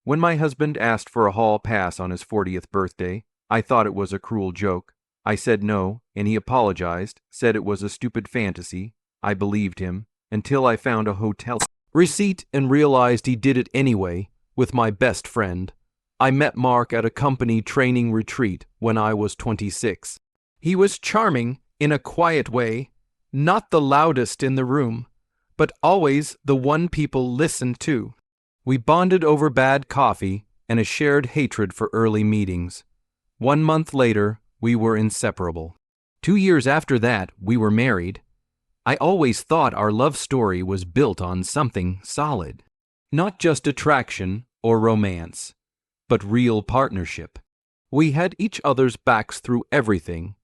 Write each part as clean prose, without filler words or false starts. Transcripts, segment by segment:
When my husband asked for a hall pass on his 40th birthday, I thought it was a cruel joke. I said no, and he apologized, said it was a stupid fantasy. I believed him, until I found a hotel receipt and realized he did it anyway, with my best friend. I met Mark at a company training retreat when I was 26. He was charming in a quiet way, not the loudest in the room, but always the one people listened to. We bonded over bad coffee and a shared hatred for early meetings. 1 month later, we were inseparable. 2 years after that, we were married. I always thought our love story was built on something solid. Not just attraction or romance, but real partnership. We had each other's backs through everything.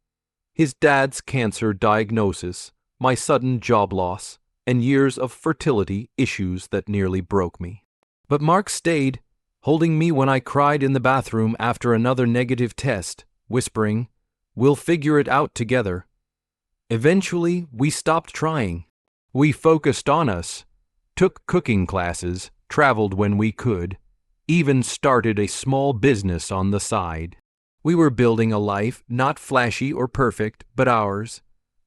His dad's cancer diagnosis, my sudden job loss, and years of fertility issues that nearly broke me. But Mark stayed, holding me when I cried in the bathroom after another negative test, whispering, "We'll figure it out together." Eventually, we stopped trying. We focused on us, took cooking classes, traveled when we could, even started a small business on the side. We were building a life not flashy or perfect, but ours.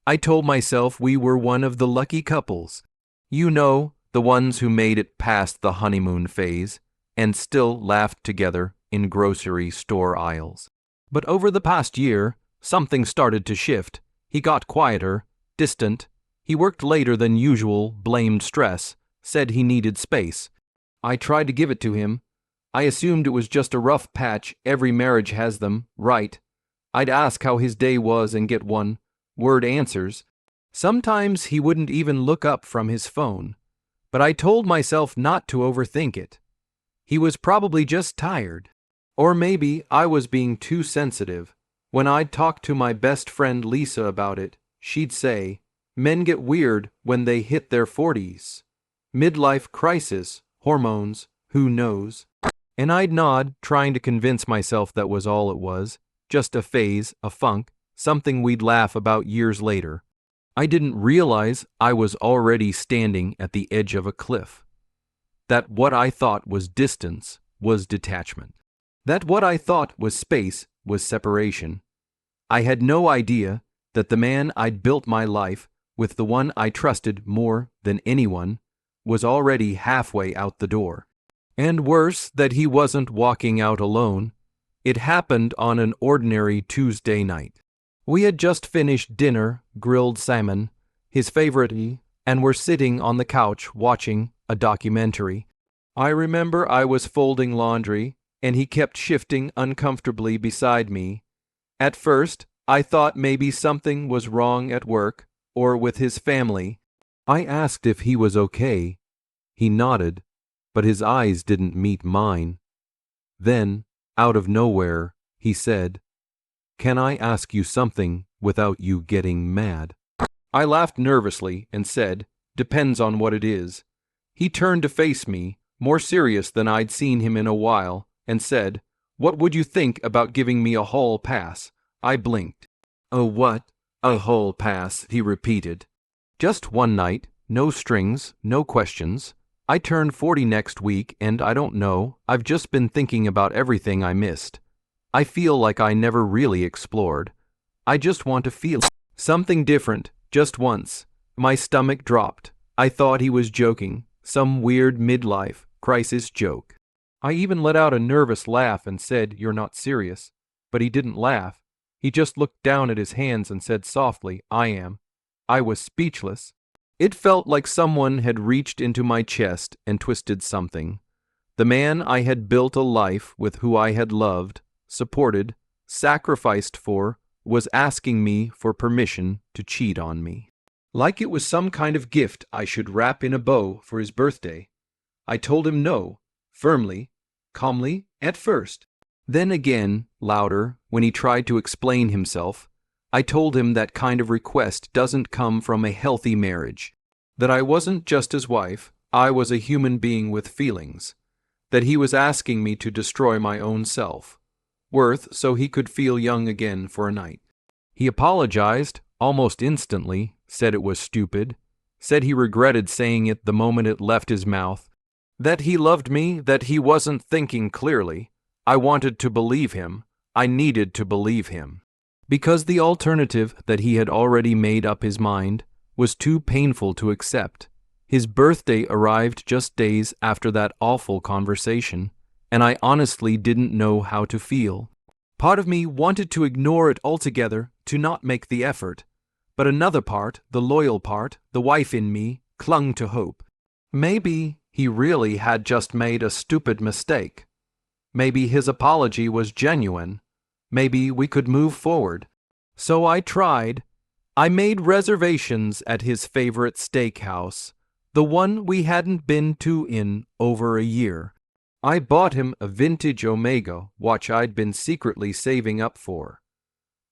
I told myself we were one of the lucky couples. You know, the ones who made it past the honeymoon phase and still laughed together in grocery store aisles. But over the past year, something started to shift. He got quieter, distant. He worked later than usual, blamed stress, said he needed space. I tried to give it to him. I assumed it was just a rough patch. Every marriage has them, right? I'd ask how his day was and get one-word answers. Sometimes he wouldn't even look up from his phone. But I told myself not to overthink it. He was probably just tired. Or maybe I was being too sensitive. When I'd talk to my best friend Lisa about it, she'd say, "Men get weird when they hit their 40s. Midlife crisis, hormones, who knows?" And I'd nod, trying to convince myself that was all it was, just a phase, a funk, something we'd laugh about years later. I didn't realize I was already standing at the edge of a cliff. That what I thought was distance was detachment. That what I thought was space was separation. I had no idea that the man I'd built my life with, the one I trusted more than anyone, was already halfway out the door. And worse, that he wasn't walking out alone. It happened on an ordinary Tuesday night. We had just finished dinner, grilled salmon, his favorite, and were sitting on the couch watching a documentary. I remember I was folding laundry, and he kept shifting uncomfortably beside me. At first, I thought maybe something was wrong at work or with his family. I asked if he was okay. He nodded, but his eyes didn't meet mine. Then, out of nowhere, he said, "Can I ask you something without you getting mad?" I laughed nervously and said, "Depends on what it is." He turned to face me, more serious than I'd seen him in a while, and said, "What would you think about giving me a hall pass?" I blinked. "A what? A hall pass," he repeated. "Just one night, no strings, no questions. I turn 40 next week, and I don't know, I've just been thinking about everything I missed. I feel like I never really explored. I just want to feel something different, just once." My stomach dropped. I thought he was joking, some weird midlife crisis joke. I even let out a nervous laugh and said, "You're not serious." But he didn't laugh. He just looked down at his hands and said softly, "I am." I was speechless. It felt like someone had reached into my chest and twisted something. The man I had built a life with, who I had loved, supported, sacrificed for, was asking me for permission to cheat on me. Like it was some kind of gift I should wrap in a bow for his birthday. I told him no, firmly, calmly, at first. Then again, louder, when he tried to explain himself. I told him that kind of request doesn't come from a healthy marriage. That I wasn't just his wife, I was a human being with feelings. That he was asking me to destroy my own self. Worth so he could feel young again for a night. He apologized, almost instantly, said it was stupid, said he regretted saying it the moment it left his mouth. That he loved me, that he wasn't thinking clearly. I wanted to believe him. I needed to believe him. Because the alternative that he had already made up his mind was too painful to accept. His birthday arrived just days after that awful conversation, and I honestly didn't know how to feel. Part of me wanted to ignore it altogether, to not make the effort. But another part, the loyal part, the wife in me, clung to hope. Maybe he really had just made a stupid mistake. Maybe his apology was genuine. Maybe we could move forward. So I tried. I made reservations at his favorite steakhouse, the one we hadn't been to in over a year. I bought him a vintage Omega watch I'd been secretly saving up for.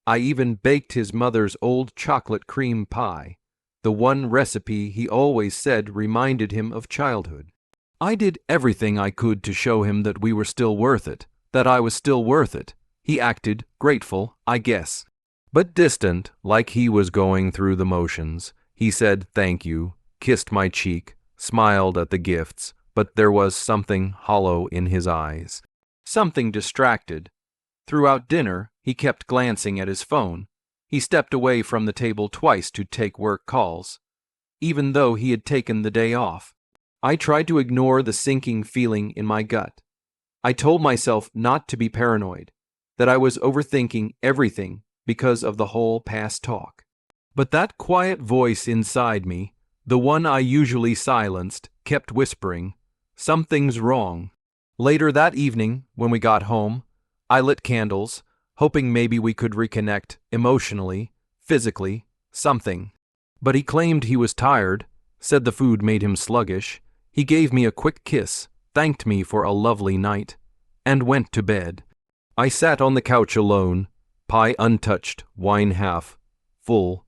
I even baked his mother's old chocolate cream pie, the one recipe he always said reminded him of childhood. I did everything I could to show him that we were still worth it, that I was still worth it. He acted grateful, I guess. But distant, like he was going through the motions. He said thank you, kissed my cheek, smiled at the gifts, but there was something hollow in his eyes. Something distracted. Throughout dinner, he kept glancing at his phone. He stepped away from the table twice to take work calls, even though he had taken the day off. I tried to ignore the sinking feeling in my gut. I told myself not to be paranoid, that I was overthinking everything because of the whole past talk. But that quiet voice inside me, the one I usually silenced, kept whispering, "Something's wrong." Later that evening, when we got home, I lit candles, hoping maybe we could reconnect emotionally, physically, something. But he claimed he was tired, said the food made him sluggish. He gave me a quick kiss, thanked me for a lovely night, and went to bed. I sat on the couch alone, pie untouched, wine half full.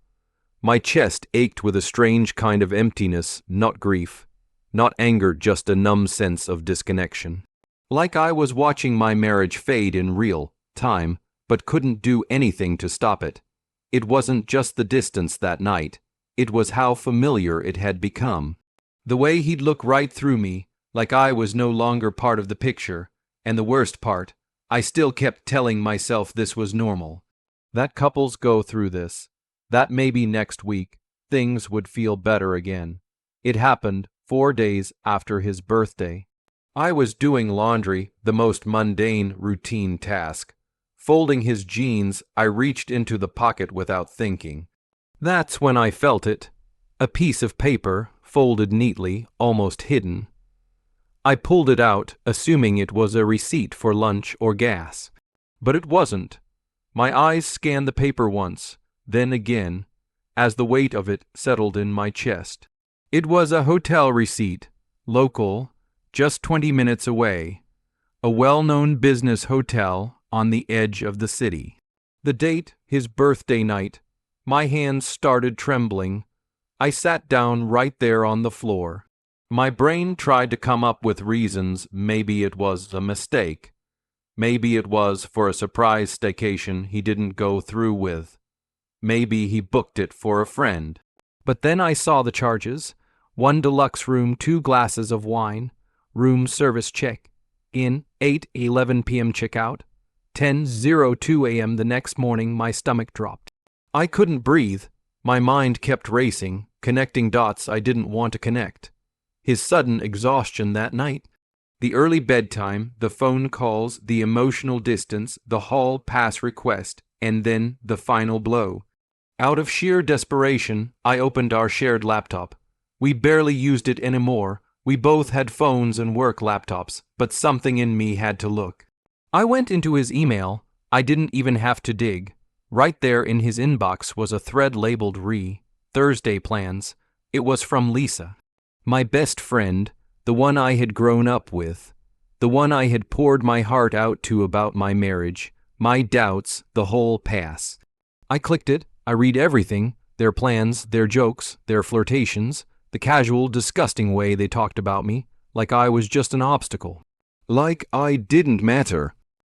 My chest ached with a strange kind of emptiness, not grief, not anger, just a numb sense of disconnection. Like I was watching my marriage fade in real time, but couldn't do anything to stop it. It wasn't just the distance that night, it was how familiar it had become. The way he'd look right through me, like I was no longer part of the picture, and the worst part, I still kept telling myself this was normal. That couples go through this, that maybe next week, things would feel better again. It happened 4 days after his birthday. I was doing laundry, the most mundane, routine task. Folding his jeans, I reached into the pocket without thinking. That's when I felt it. A piece of paper, folded neatly, almost hidden. I pulled it out, assuming it was a receipt for lunch or gas. But it wasn't. My eyes scanned the paper once, then again, as the weight of it settled in my chest. It was a hotel receipt, local, just 20 minutes away, a well-known business hotel on the edge of the city. The date, his birthday night. My hands started trembling. I sat down right there on the floor. My brain tried to come up with reasons. Maybe it was a mistake. Maybe it was for a surprise staycation he didn't go through with. Maybe he booked it for a friend. But then I saw the charges. 1 deluxe room, 2 glasses of wine, room service check, in 8:11 p.m. checkout, 10:02 a.m. the next morning. My stomach dropped. I couldn't breathe. My mind kept racing, connecting dots I didn't want to connect. His sudden exhaustion that night, the early bedtime, the phone calls, the emotional distance, the hall pass request, and then the final blow. Out of sheer desperation, I opened our shared laptop. We barely used it anymore. We both had phones and work laptops, but something in me had to look. I went into his email. I didn't even have to dig. Right there in his inbox was a thread labeled Thursday plans. It was from Lisa, my best friend, the one I had grown up with, the one I had poured my heart out to about my marriage, my doubts, the whole pass. I clicked it. I read everything, their plans, their jokes, their flirtations, the casual, disgusting way they talked about me, like I was just an obstacle. Like I didn't matter.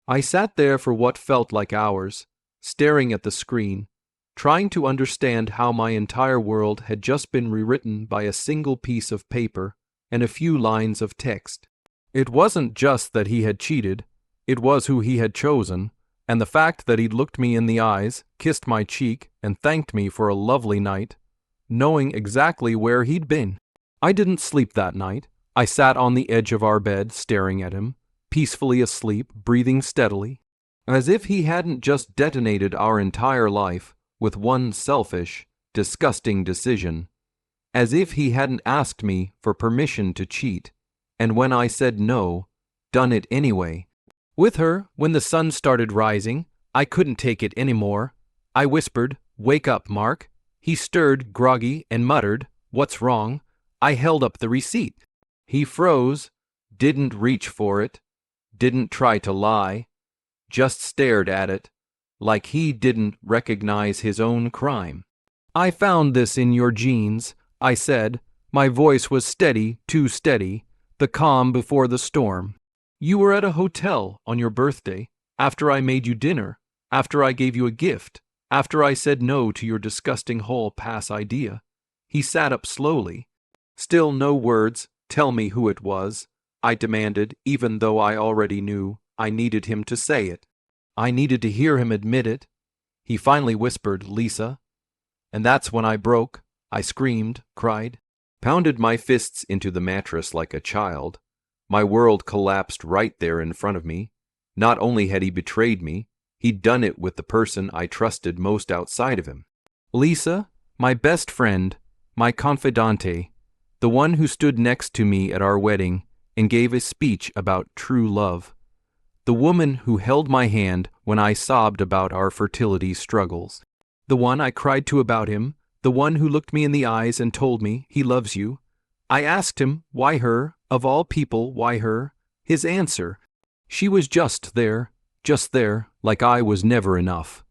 I sat there for what felt like hours, staring at the screen, trying to understand how my entire world had just been rewritten by a single piece of paper, and a few lines of text. It wasn't just that he had cheated, it was who he had chosen, and the fact that he'd looked me in the eyes, kissed my cheek, and thanked me for a lovely night, knowing exactly where he'd been. I didn't sleep that night. I sat on the edge of our bed, staring at him, peacefully asleep, breathing steadily, as if he hadn't just detonated our entire life with one selfish, disgusting decision, as if he hadn't asked me for permission to cheat, and when I said no, done it anyway. With her, when the sun started rising, I couldn't take it anymore. I whispered, "Wake up, Mark." He stirred, groggy, and muttered, "What's wrong?" I held up the receipt. He froze, didn't reach for it, didn't try to lie, just stared at it, like he didn't recognize his own crime. "I found this in your jeans," I said. My voice was steady, too steady, the calm before the storm. "You were at a hotel on your birthday, after I made you dinner, after I gave you a gift, after I said no to your disgusting hall pass idea." He sat up slowly. "Still no words. Tell me who it was," I demanded, even though I already knew. I needed him to say it. I needed to hear him admit it. He finally whispered, "Lisa." And that's when I broke. I screamed, cried, pounded my fists into the mattress like a child. My world collapsed right there in front of me. Not only had he betrayed me, he'd done it with the person I trusted most outside of him. Lisa, my best friend, my confidante, the one who stood next to me at our wedding and gave a speech about true love. The woman who held my hand when I sobbed about our fertility struggles. The one I cried to about him, the one who looked me in the eyes and told me he loves you. I asked him, why her? Of all people, why her? His answer, she was just there, like I was never enough.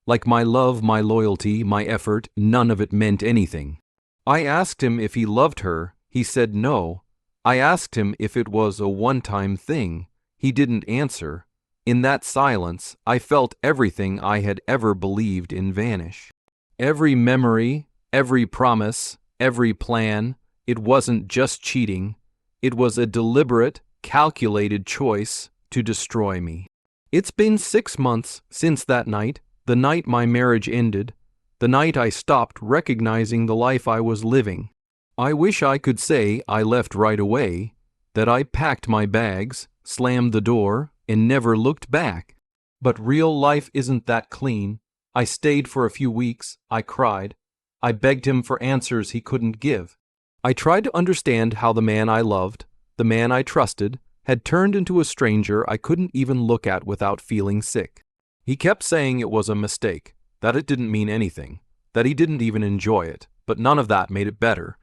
Like my love, my loyalty, my effort, none of it meant anything. I asked him if he loved her. He said no. I asked him if it was a one-time thing. He didn't answer. In that silence, I felt everything I had ever believed in vanish. Every memory, every promise, every plan. It wasn't just cheating. It was a deliberate, calculated choice to destroy me. It's been 6 months since that night, the night my marriage ended, the night I stopped recognizing the life I was living. I wish I could say I left right away, that I packed my bags, slammed the door, and never looked back. But real life isn't that clean. I stayed for a few weeks. I cried. I begged him for answers he couldn't give. I tried to understand how the man I loved, the man I trusted, had turned into a stranger I couldn't even look at without feeling sick. He kept saying it was a mistake, that it didn't mean anything, that he didn't even enjoy it, but none of that made it better.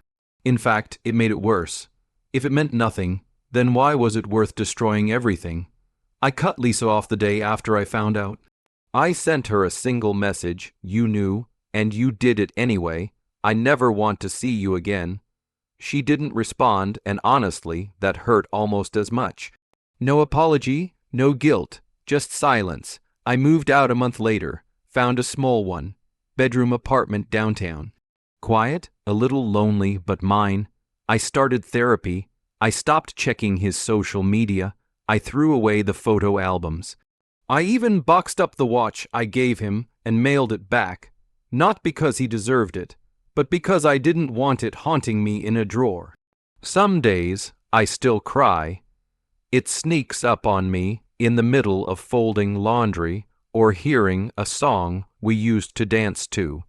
In fact, it made it worse. If it meant nothing, then why was it worth destroying everything? I cut Lisa off the day after I found out. I sent her a single message, "You knew, and you did it anyway. I never want to see you again." She didn't respond, and honestly, that hurt almost as much. No apology, no guilt, just silence. I moved out a month later, found a small one, bedroom apartment downtown. Quiet, a little lonely, but mine. I started therapy. I stopped checking his social media. I threw away the photo albums. I even boxed up the watch I gave him and mailed it back, not because he deserved it, but because I didn't want it haunting me in a drawer. Some days, I still cry. It sneaks up on me in the middle of folding laundry or hearing a song we used to dance to.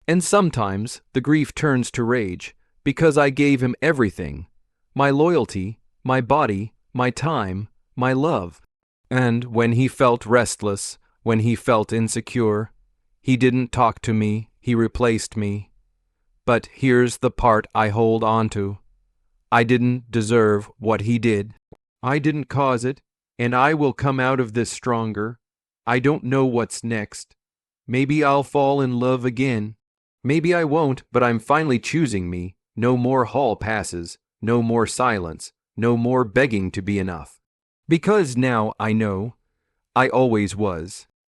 And sometimes the grief turns to rage because I gave him everything. My loyalty, my body, my time, my love. And when he felt restless, when he felt insecure, he didn't talk to me, he replaced me. But here's the part I hold on to. I didn't deserve what he did. I didn't cause it, and I will come out of this stronger. I don't know what's next. Maybe I'll fall in love again. Maybe I won't, but I'm finally choosing me. No more hall passes, no more silence, no more begging to be enough. Because now I know, I always was.